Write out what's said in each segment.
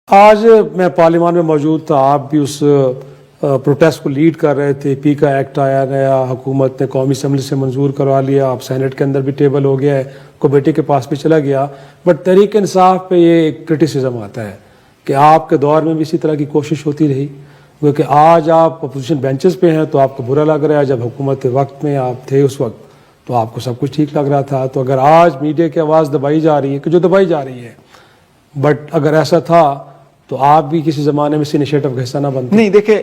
آج میں پارلیمان میں موجود تھا، آپ بھی اس پروٹیسٹ کو لیڈ کر رہے تھے۔ پی کا ایکٹ آیا نیا، حکومت نے قومی اسمبلی سے منظور کروا لیا، اب سینٹ کے اندر بھی ٹیبل ہو گیا ہے، کمیٹی کے پاس بھی چلا گیا۔ بٹ تحریک انصاف پہ یہ ایک کرٹیسزم آتا ہے کہ آپ کے دور میں بھی اسی طرح کی کوشش ہوتی رہی، کیونکہ آج آپ اپوزیشن بینچز پہ ہیں تو آپ کو برا لگ رہا ہے، جب حکومت وقت میں آپ تھے اس وقت تو آپ کو سب کچھ ٹھیک لگ رہا تھا۔ تو اگر آج میڈیا کی آواز دبائی جا رہی ہے کہ جو دبائی جا رہی ہے، بٹ اگر ایسا تھا تو آپ بھی کسی زمانے میں اس انیشیٹو کا حصہ نہ بنتے؟ نہیں، دیکھیں،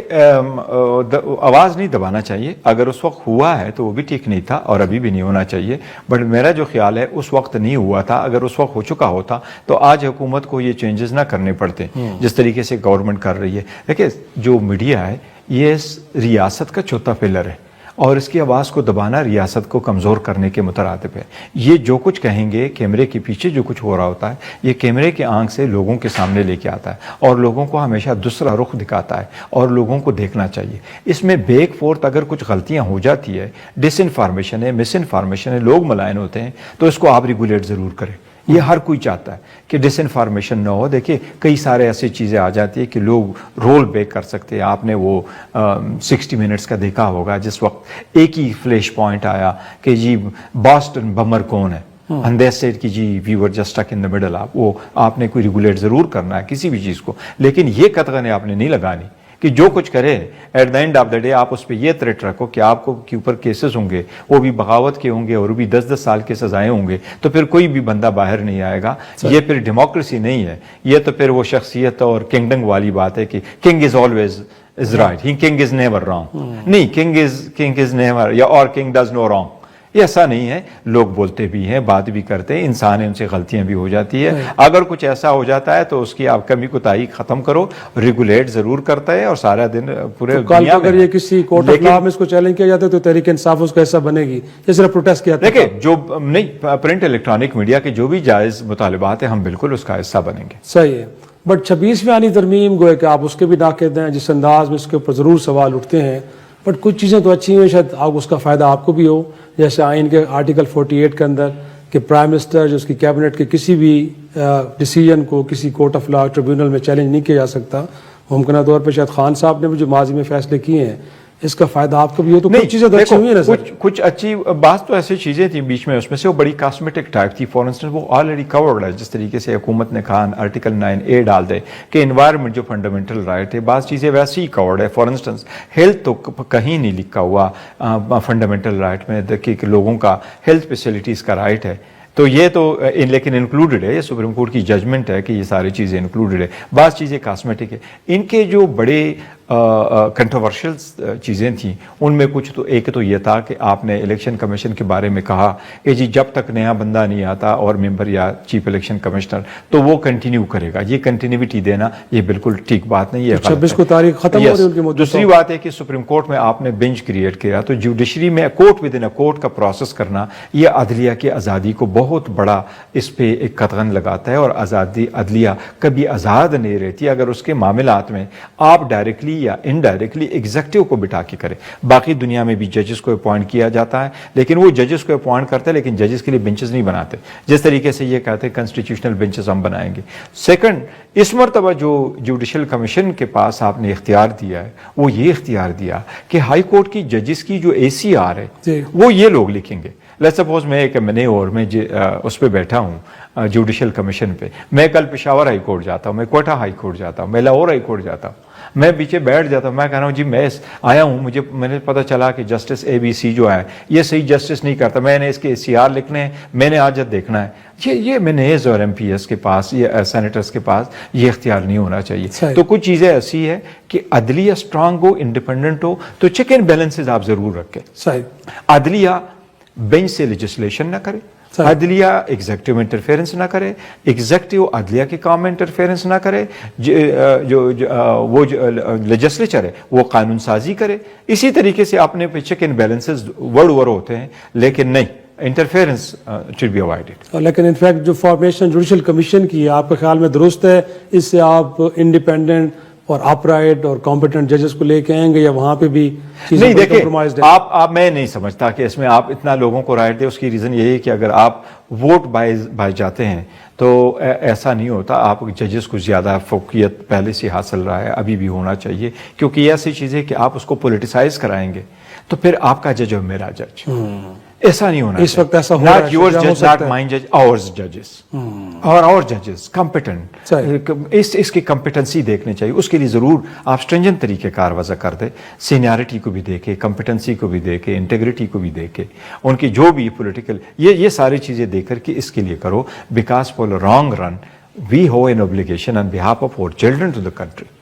آواز نہیں دبانا چاہیے۔ اگر اس وقت ہوا ہے تو وہ بھی ٹھیک نہیں تھا اور ابھی بھی نہیں ہونا چاہیے، بٹ میرا جو خیال ہے اس وقت نہیں ہوا تھا۔ اگر اس وقت ہو چکا ہوتا تو آج حکومت کو یہ چینجز نہ کرنے پڑتے جس طریقے سے گورنمنٹ کر رہی ہے۔ دیکھیں، جو میڈیا ہے یہ ریاست کا چوتھا پلر ہے اور اس کی آواز کو دبانا ریاست کو کمزور کرنے کے مترادف ہے۔ یہ جو کچھ کہیں گے کیمرے کے پیچھے جو کچھ ہو رہا ہوتا ہے، یہ کیمرے کے آنکھ سے لوگوں کے سامنے لے کے آتا ہے اور لوگوں کو ہمیشہ دوسرا رخ دکھاتا ہے اور لوگوں کو دیکھنا چاہیے۔ اس میں بیک فورتھ اگر کچھ غلطیاں ہو جاتی ہے، ڈس انفارمیشن ہے، مس انفارمیشن ہے، لوگ ملائن ہوتے ہیں، تو اس کو آپ ریگولیٹ ضرور کریں۔ یہ ہر کوئی چاہتا ہے کہ ڈس انفارمیشن نہ ہو۔ دیکھیں، کئی سارے ایسی چیزیں آ جاتی ہیں کہ لوگ رول بیک کر سکتے ہیں۔ آپ نے وہ 60 منٹس کا دیکھا ہوگا جس وقت ایک ہی فلیش پوائنٹ آیا کہ جی باسٹن بمر کون ہے، and they said کہ جی we were just stuck in the middle۔ وہ آپ نے کوئی ریگولیٹ ضرور کرنا ہے کسی بھی چیز کو، لیکن یہ قطغن آپ نے نہیں لگانی کہ جو کچھ کرے at the end of the day آپ اس پہ یہ تھریٹ رکھو کہ آپ کو کے اوپر کیسز ہوں گے، وہ بھی بغاوت کے ہوں گے اور وہ بھی 10 سال کے سزائیں ہوں گے، تو پھر کوئی بھی بندہ باہر نہیں آئے گا۔ یہ پھر ڈیموکریسی نہیں ہے، یہ تو پھر وہ شخصیت اور کنگڈم والی بات ہے کہ king is always is right, he king is never wrong. نہیں، کنگ از نیور یا اور کنگ ڈز نو رانگ، یہ ایسا نہیں ہے۔ لوگ بولتے بھی ہیں، بات بھی کرتے ہیں، انسان ہے، ان سے غلطیاں بھی ہو جاتی ہے۔ اگر کچھ ایسا ہو جاتا ہے تو اس کی آپ کمی کوتاہی ختم کرو، ریگولیٹ ضرور کرتا ہے اور سارا دن پورے دنیا میں۔ اگر یہ کسی کورٹ آف لا میں اس کو چیلنج کیا جاتا ہے تو تحریک انصاف اس کا حصہ بنے گی، یہ صرف پروٹیسٹ کیا؟ دیکھیں، جو نہیں پرنٹ الیکٹرانک میڈیا کے جو بھی جائز مطالبات ہیں ہم بالکل اس کا حصہ بنیں گے۔ صحیح ہے، بٹ 26ویں آئینی ترمیم گویا کہ آپ اس کے بھی ناقد ہیں، جس انداز میں اس کے اوپر ضرور سوال اٹھتے ہیں، بٹ کچھ چیزیں تو اچھی ہیں، شاید آپ اس کا فائدہ آپ کو بھی ہو، جیسے آئین کے آرٹیکل 48 کے اندر کہ پرائم منسٹر جو اس کی کیبنٹ کے کسی بھی ڈیسیجن کو کسی کورٹ آف لا ٹریبیونل میں چیلنج نہیں کیا جا سکتا۔ ممکنہ طور پہ شاید خان صاحب نے بھی جو ماضی میں فیصلے کیے ہیں اس کا فائدہ آپ کو بھی ہو، تو کچھ چیزیں تو اچھی ہوئی ہیں نا؟ کچھ اچھی بات تو ایسی چیزیں تھیں بیچ میں، اس میں سے وہ بڑی کاسمیٹک ٹائپ تھی۔ فار انسٹنس وہ آلریڈی کورڈ ہے، جس طریقے سے حکومت نے کہا آرٹیکل 9A ڈال دے کہ انوائرمنٹ جو فنڈامنٹل رائٹ ہے، بعض چیزیں ویسے ہی کورڈ ہے۔ فار انسٹنس ہیلتھ تو کہیں نہیں لکھا ہوا فنڈامنٹل رائٹ میں کہ لوگوں کا ہیلتھ فیسلٹیز کا رائٹ ہے، تو یہ تو لیکن انکلوڈڈ ہے، یہ سپریم کورٹ کی ججمنٹ ہے کہ یہ ساری چیزیں انکلوڈڈ ہے۔ بعض چیزیں کاسمیٹک ہے۔ ان کے جو بڑے کنٹروورشل چیزیں تھیں ان میں کچھ تو ایک تو یہ تھا کہ آپ نے الیکشن کمیشن کے بارے میں کہا کہ جی جب تک نیا بندہ نہیں آتا اور ممبر یا چیف الیکشن کمشنر تو وہ کنٹینیو کرے گا۔ یہ کنٹینیوٹی دینا یہ بالکل ٹھیک بات نہیں ہے۔ 26 کو تاریخ ختم ہو رہی ہے ان کی مدت۔ دوسری بات ہے کہ سپریم کورٹ میں آپ نے بینچ کریٹ کیا، تو جوڈیشری میں کورٹ ود ان کورٹ کا پروسیس کرنا یہ عدلیہ کی آزادی کو بہت بڑا اس پہ ایک قدغن لگاتا ہے، اور آزادی عدلیہ کبھی آزاد نہیں رہتی اگر اس کے معاملات میں آپ ڈائریکٹلی یا انڈائریکٹلی ایگزیکٹو کو بٹھا کے کریں۔ باقی دنیا میں بھی ججز کو اپوائنٹ کیا جاتا ہے، لیکن وہ ججز کو اپوائنٹ کرتے ہیں لیکن ججز کے لیے بینچز نہیں بناتے، جس طریقے سے یہ کہتے ہیں کنسٹیٹیوشنل بینچز ہم بنائیں گے۔ سیکنڈ، اس مرتبہ جو جوڈیشل کمیشن کے پاس آپ نے اختیار دیا ہے وہ یہ اختیار دیا کہ ہائی کورٹ کی ججز کی جو ACR ہے وہ یہ لوگ لکھیں گے۔ لیٹس سپوز میں ایک اور میں اس پہ بیٹھا ہوں جوڈیشل کمیشن پہ، میں کل پشاور ہائی کورٹ جاتا ہوں، میں کوئٹہ ہائی کورٹ جاتا ہوں، میں لاہور ہائی کورٹ جاتا ہوں، میں پیچھے بیٹھ جاتا ہوں، میں کہہ رہا ہوں جی میں آیا ہوں، میں نے پتہ چلا کہ جسٹس ABC جو ہے یہ صحیح جسٹس نہیں کرتا، میں نے اس کے ACR لکھنے ہیں، میں نے آج دیکھنا ہے۔ یہ MNAs اور MPs کے پاس، یہ سینیٹرز کے پاس یہ اختیار نہیں ہونا چاہیے۔ تو کچھ چیزیں ایسی ہے کہ عدلیہ اسٹرانگ ہو، انڈیپینڈنٹ ہو، تو چیک اینڈ بیلنسز آپ ضرور رکھیں۔ عدلیہ بینچ سے لیجسلیشن نہ کرے، عدلیہ ایگزیکٹو انٹرفیئرنس نہ کرے، ایگزیکٹو عدلیہ کے کام میں انٹرفیئرنس نہ کرے، وہ لیجسلیچر ہے وہ قانون سازی کرے۔ اسی طریقے سے اپنے پہ چیک اینڈ بیلنسز ورڈ ہوتے ہیں، لیکن نہیں، انٹرفیئرنس should be avoided۔ لیکن انفیکٹ جو فارمیشن جوڈیشل کمیشن کی ہے آپ کے خیال میں درست ہے؟ اس سے آپ انڈیپینڈنٹ اور اپرائٹ اور کمپیٹنٹ ججز کو لے کے آئیں گے یا وہاں پہ بھی نہیں؟ دیکھیں، آپ میں نہیں سمجھتا کہ اس میں آپ اتنا لوگوں کو رائٹ دیں۔ اس کی ریزن یہی ہے کہ اگر آپ ووٹ بائی جاتے ہیں تو ایسا نہیں ہوتا. آپ ججز کو زیادہ فوقیت پہلے سے حاصل رہا ہے, ابھی بھی ہونا چاہیے, کیونکہ یہ ایسی چیز ہے کہ آپ اس کو پولیٹیسائز کرائیں گے تو پھر آپ کا جج اور میرا جج, ایسا نہیں ہونا. اس وقت ایسا ہو رہا ہے, not yours judge, not mine judge, ours judges, our judges competent. اس کی کمپیٹنسی دیکھنی چاہیے. اس کے لیے ضرور آپ اسٹرنجنٹ طریقے کار وضع کر دیں, سینیارٹی کو بھی دیکھیں, کمپیٹنسی کو بھی دیکھیں, انٹیگریٹی کو بھی دیکھیں, ان کی جو بھی پولیٹیکل یہ ساری چیزیں دیکھ کر کے اس کے لیے کرو. Because for long run we have an obligation on behalf of our children to the country,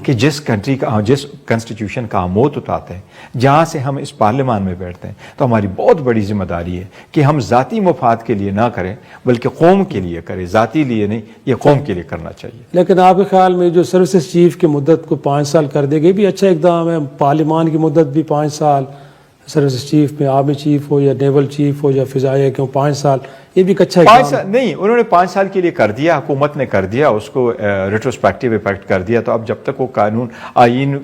کہ جس کنٹری کا, جس کنسٹیٹیوشن کا ہم موت اٹھاتے ہیں, جہاں سے ہم اس پارلیمان میں بیٹھتے ہیں, تو ہماری بہت بڑی ذمہ داری ہے کہ ہم ذاتی مفاد کے لیے نہ کریں بلکہ قوم کے لیے کریں. ذاتی لیے نہیں, یہ قوم کے لیے کرنا چاہیے. لیکن آپ کے خیال میں جو سروسز چیف کی مدت کو 5 سال کر دے گی بھی اچھا اقدام ہے؟ پارلیمان کی مدت بھی 5 سال, سروسز چیف میں آرمی چیف ہو یا نیول چیف ہو یا فضائیہ کیوں 5 سال, یہ بھی اچھا اقدام 5 سال نہیں, انہوں نے 5 سال کے لیے کر دیا, حکومت نے کر دیا, اس کو ریٹروسپیکٹیو افیکٹ کر دیا. تو اب جب تک وہ قانون آئین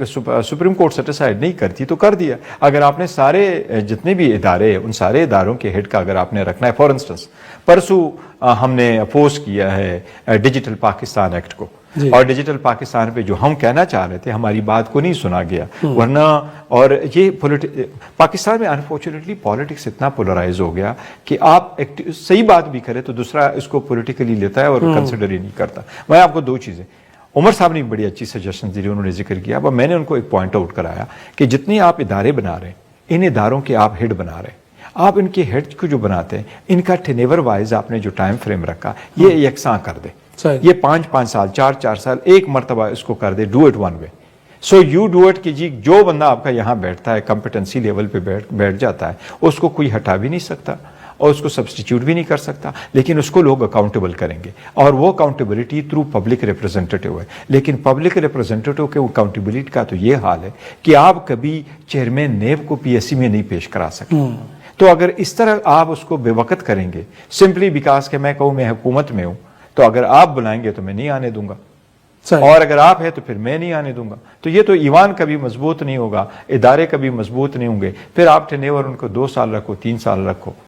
سپریم کورٹ سیٹیسفائڈ نہیں کرتی تو کر دیا. اگر آپ نے سارے جتنے بھی ادارے ہیں ان سارے اداروں کے ہیڈ کا اگر آپ نے رکھنا ہے, فار انسٹنس پرسوں ہم نے اپوز کیا ہے ڈیجیٹل پاکستان ایکٹ کو, اور ڈیجیٹل پاکستان پہ جو ہم کہنا چاہ رہے تھے ہماری بات کو نہیں سنا گیا, ورنہ اور یہ پاکستان میں انفارچونیٹلی پالیٹکس اتنا پولرائز ہو گیا کہ آپ صحیح بات بھی کرے تو دوسرا اس کو پولیٹیکلی لیتا ہے اور کنسیڈر ہی نہیں کرتا. میں آپ کو 2 چیزیں, عمر صاحب نے بڑی اچھی سجیشن دی, انہوں نے ذکر کیا, اب میں نے ان کو ایک پوائنٹ آؤٹ کرایا کہ جتنے آپ ادارے بنا رہے ہیں ان اداروں کے آپ ہیڈ بنا رہے ہیں, آپ ان کے ہیڈ کو جو بناتے ہیں ان کا ٹینیور وائز آپ نے جو ٹائم فریم رکھا یہ یکساں کر دے. یہ 5 سال 4 سال ایک مرتبہ اس کو کر دے, do it one way. So you do it کہ جی جو بندہ آپ کا یہاں بیٹھتا ہے کمپیٹنسی لیول پہ بیٹھ جاتا ہے, اس کو کوئی ہٹا بھی نہیں سکتا اور اس کو سبسٹیچیوٹ بھی نہیں کر سکتا, لیکن اس کو لوگ اکاؤنٹیبل کریں گے, اور وہ اکاؤنٹیبلٹی تھرو پبلک ریپرزینٹیٹیو ہے. لیکن پبلک ریپرزینٹیٹیو کے اکاؤنٹیبلٹی کا تو یہ حال ہے کہ آپ کبھی چیئرمین نیب کو پی ایس سی میں نہیں پیش کرا سکتے. تو اگر اس طرح آپ اس کو بے وقت کریں گے سمپلی بیکاز کہ میں کہوں میں حکومت میں ہوں, تو اگر آپ بلائیں گے تو میں نہیں آنے دوں گا, اور اگر آپ ہیں تو پھر میں نہیں آنے دوں گا. تو یہ تو ایوان کبھی مضبوط نہیں ہوگا, ادارے کبھی مضبوط نہیں ہوں گے. پھر آپ ٹینیور ان کو 2 سال رکھو, 3 سال رکھو,